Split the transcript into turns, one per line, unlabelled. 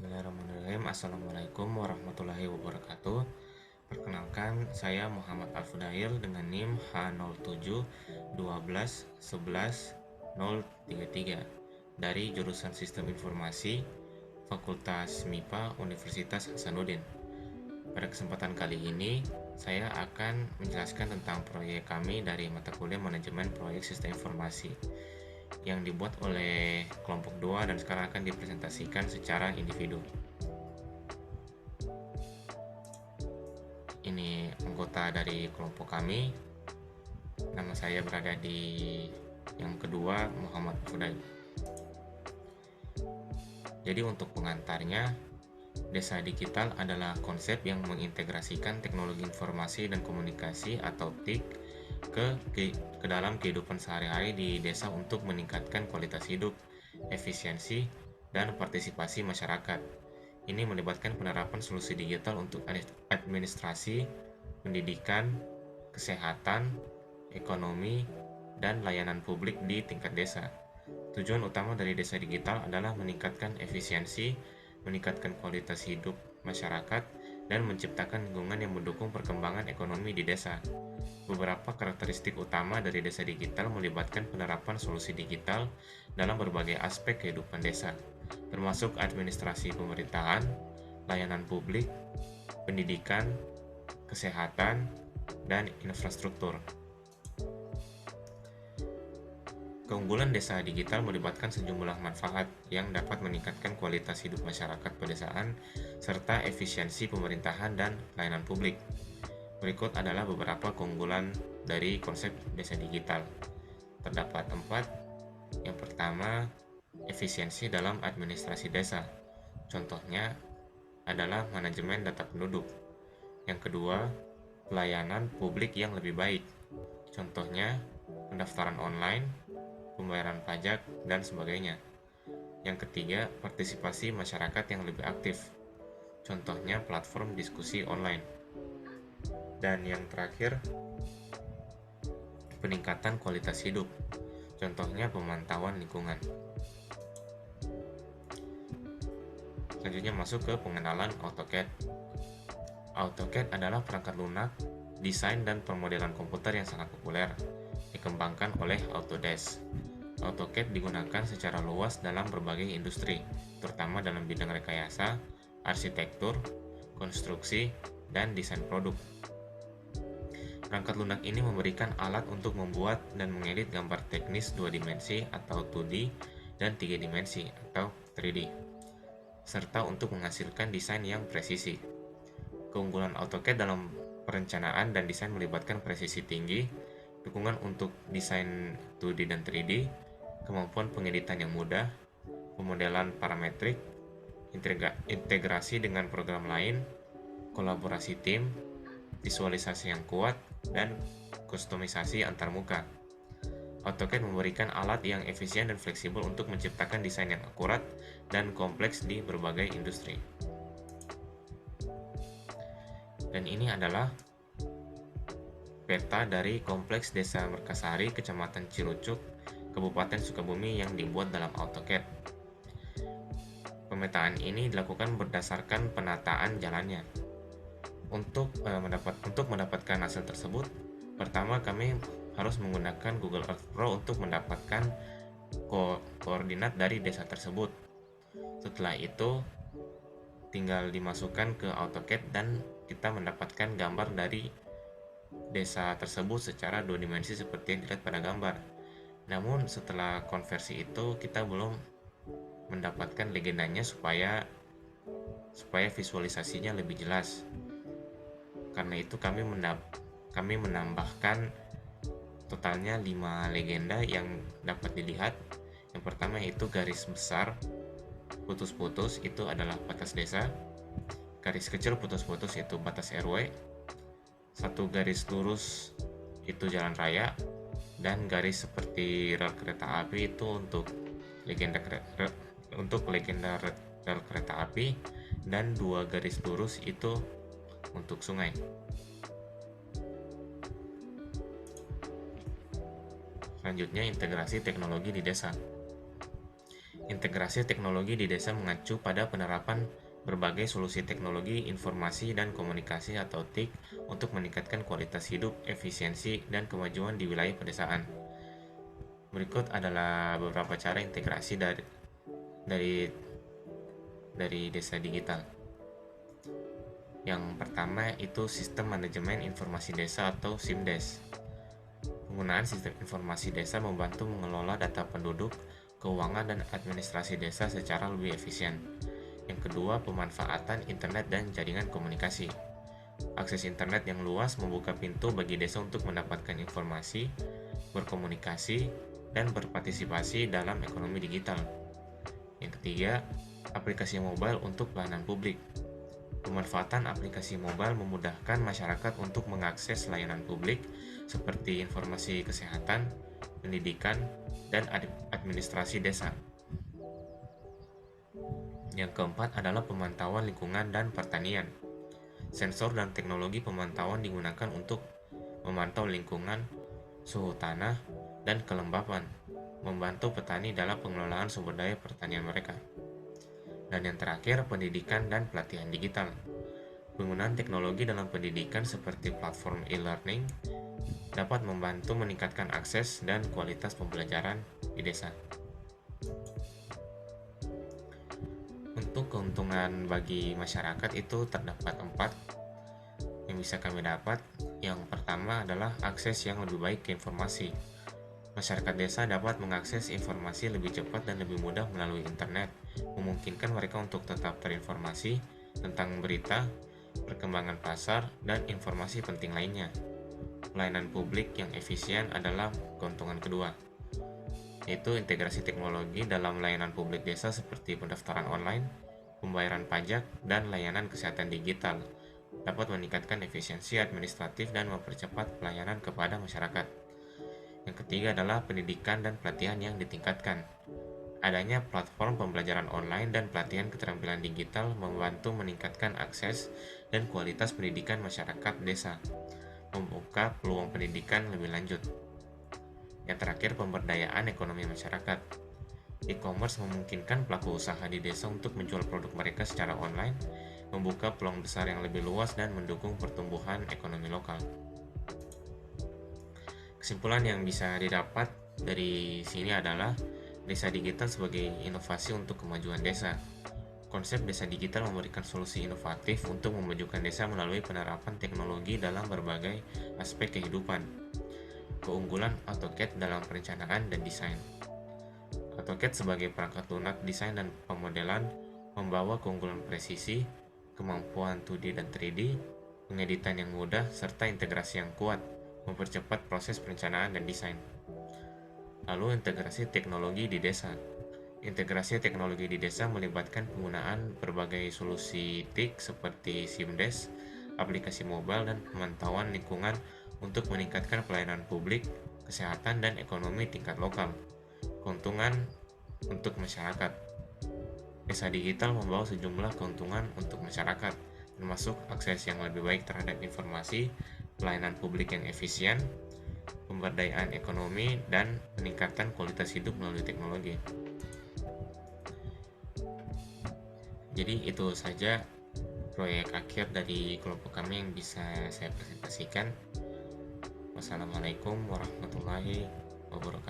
Bismillahirrahmanirrahim. Assalamualaikum warahmatullahi wabarakatuh. Perkenalkan, saya Muhammad Al-Fudail dengan NIM H07 12 11 033 dari jurusan Sistem Informasi Fakultas MIPA Universitas Hasanuddin. Pada kesempatan kali ini, saya akan menjelaskan tentang proyek kami dari mata kuliah Manajemen Proyek Sistem Informasi yang dibuat oleh kelompok 2 dan sekarang akan dipresentasikan secara individu. Ini anggota dari kelompok kami. Nama saya berada di yang kedua, Muhammad Fudail. Jadi untuk pengantarnya, desa digital adalah konsep yang mengintegrasikan teknologi informasi dan komunikasi atau TIK ke dalam kehidupan sehari-hari di desa untuk meningkatkan kualitas hidup, efisiensi, dan partisipasi masyarakat. Ini melibatkan penerapan solusi digital untuk administrasi, pendidikan, kesehatan, ekonomi, dan layanan publik di tingkat desa. Tujuan utama dari desa digital adalah meningkatkan efisiensi, meningkatkan kualitas hidup masyarakat, dan menciptakan lingkungan yang mendukung perkembangan ekonomi di desa. Beberapa karakteristik utama dari desa digital melibatkan penerapan solusi digital dalam berbagai aspek kehidupan desa, termasuk administrasi pemerintahan, layanan publik, pendidikan, kesehatan, dan infrastruktur. Keunggulan desa digital melibatkan sejumlah manfaat yang dapat meningkatkan kualitas hidup masyarakat pedesaan serta efisiensi pemerintahan dan layanan publik. Berikut adalah beberapa keunggulan dari konsep desa digital. Terdapat 4. Yang pertama, efisiensi dalam administrasi desa. Contohnya adalah manajemen data penduduk. Yang kedua, pelayanan publik yang lebih baik. Contohnya, pendaftaran online, pembayaran pajak, dan sebagainya. Yang ketiga, partisipasi masyarakat yang lebih aktif. Contohnya platform diskusi online. Dan yang terakhir, peningkatan kualitas hidup. Contohnya pemantauan lingkungan. Selanjutnya masuk ke pengenalan AutoCAD. AutoCAD adalah perangkat lunak, desain dan pemmodelan komputer yang sangat populer, dikembangkan oleh Autodesk. AutoCAD digunakan secara luas dalam berbagai industri, terutama dalam bidang rekayasa, arsitektur, konstruksi, dan desain produk. Perangkat lunak ini memberikan alat untuk membuat dan mengedit gambar teknis 2 dimensi atau 2D dan 3 dimensi atau 3D, serta untuk menghasilkan desain yang presisi. Keunggulan AutoCAD dalam perencanaan dan desain melibatkan presisi tinggi, dukungan untuk desain 2D dan 3D, kemampuan pengeditan yang mudah, pemodelan parametrik, integrasi dengan program lain, kolaborasi tim, visualisasi yang kuat, dan kustomisasi antarmuka. AutoCAD memberikan alat yang efisien dan fleksibel untuk menciptakan desain yang akurat dan kompleks di berbagai industri. Dan ini adalah peta dari Kompleks Desa Merkasari, Kecamatan Cirucuk, Kabupaten Sukabumi yang dibuat dalam AutoCAD. Pemetaan ini dilakukan berdasarkan penataan jalannya. Untuk mendapatkan hasil tersebut, pertama kami harus menggunakan Google Earth Pro untuk mendapatkan koordinat dari desa tersebut. Setelah itu, tinggal dimasukkan ke AutoCAD dan kita mendapatkan gambar dari desa tersebut secara 2 dimensi seperti yang dilihat pada gambar. Namun setelah konversi itu kita belum mendapatkan legendanya supaya visualisasinya lebih jelas. Karena itu kami menambahkan totalnya 5 legenda yang dapat dilihat. Yang pertama yaitu garis besar putus-putus itu adalah batas desa, garis kecil putus-putus itu batas RW, satu garis lurus itu jalan raya, dan garis seperti rel kereta api itu untuk legenda rel kereta api, dan 2 garis lurus itu untuk sungai. Selanjutnya, integrasi teknologi di desa. Integrasi teknologi di desa mengacu pada penerapan berbagai solusi teknologi, informasi, dan komunikasi atau TIK untuk meningkatkan kualitas hidup, efisiensi, dan kemajuan di wilayah pedesaan. Berikut adalah beberapa cara integrasi dari desa digital. Yang pertama itu sistem manajemen informasi desa atau SIMDes. Penggunaan sistem informasi desa membantu mengelola data penduduk, keuangan, dan administrasi desa secara lebih efisien. Yang kedua, pemanfaatan internet dan jaringan komunikasi. Akses internet yang luas membuka pintu bagi desa untuk mendapatkan informasi, berkomunikasi, dan berpartisipasi dalam ekonomi digital. Yang ketiga, aplikasi mobile untuk pelayanan publik. Pemanfaatan aplikasi mobile memudahkan masyarakat untuk mengakses layanan publik seperti informasi kesehatan, pendidikan, dan administrasi desa. Yang keempat adalah pemantauan lingkungan dan pertanian. Sensor dan teknologi pemantauan digunakan untuk memantau lingkungan, suhu tanah, dan kelembapan, membantu petani dalam pengelolaan sumber daya pertanian mereka. Dan yang terakhir, pendidikan dan pelatihan digital. Penggunaan teknologi dalam pendidikan seperti platform e-learning dapat membantu meningkatkan akses dan kualitas pembelajaran di desa. Untuk keuntungan bagi masyarakat itu terdapat 4 yang bisa kami dapat. Yang pertama adalah akses yang lebih baik ke informasi. Masyarakat desa dapat mengakses informasi lebih cepat dan lebih mudah melalui internet, memungkinkan mereka untuk tetap terinformasi tentang berita, perkembangan pasar, dan informasi penting lainnya. Pelayanan publik yang efisien adalah keuntungan kedua, yaitu integrasi teknologi dalam layanan publik desa seperti pendaftaran online, pembayaran pajak, dan layanan kesehatan digital dapat meningkatkan efisiensi administratif dan mempercepat pelayanan kepada masyarakat. Yang ketiga adalah pendidikan dan pelatihan yang ditingkatkan. Adanya platform pembelajaran online dan pelatihan keterampilan digital membantu meningkatkan akses dan kualitas pendidikan masyarakat desa, membuka peluang pendidikan lebih lanjut. Yang terakhir, pemberdayaan ekonomi masyarakat. E-commerce memungkinkan pelaku usaha di desa untuk menjual produk mereka secara online, membuka peluang besar yang lebih luas dan mendukung pertumbuhan ekonomi lokal. Kesimpulan yang bisa didapat dari sini adalah desa digital sebagai inovasi untuk kemajuan desa. Konsep desa digital memberikan solusi inovatif untuk memajukan desa melalui penerapan teknologi dalam berbagai aspek kehidupan. Keunggulan AutoCAD dalam perencanaan dan desain. AutoCAD sebagai perangkat lunak desain dan pemodelan membawa keunggulan presisi, kemampuan 2D dan 3D, pengeditan yang mudah, serta integrasi yang kuat, mempercepat proses perencanaan dan desain. Lalu integrasi teknologi di desa. Integrasi teknologi di desa melibatkan penggunaan berbagai solusi TIK seperti SIMDes, aplikasi mobile, dan pemantauan lingkungan untuk meningkatkan pelayanan publik, kesehatan, dan ekonomi tingkat lokal. Keuntungan untuk masyarakat. Desa digital membawa sejumlah keuntungan untuk masyarakat, termasuk akses yang lebih baik terhadap informasi, pelayanan publik yang efisien, pemberdayaan ekonomi, dan peningkatan kualitas hidup melalui teknologi. Jadi itu saja proyek akhir dari kelompok kami yang bisa saya presentasikan. Wassalamualaikum warahmatullahi wabarakatuh.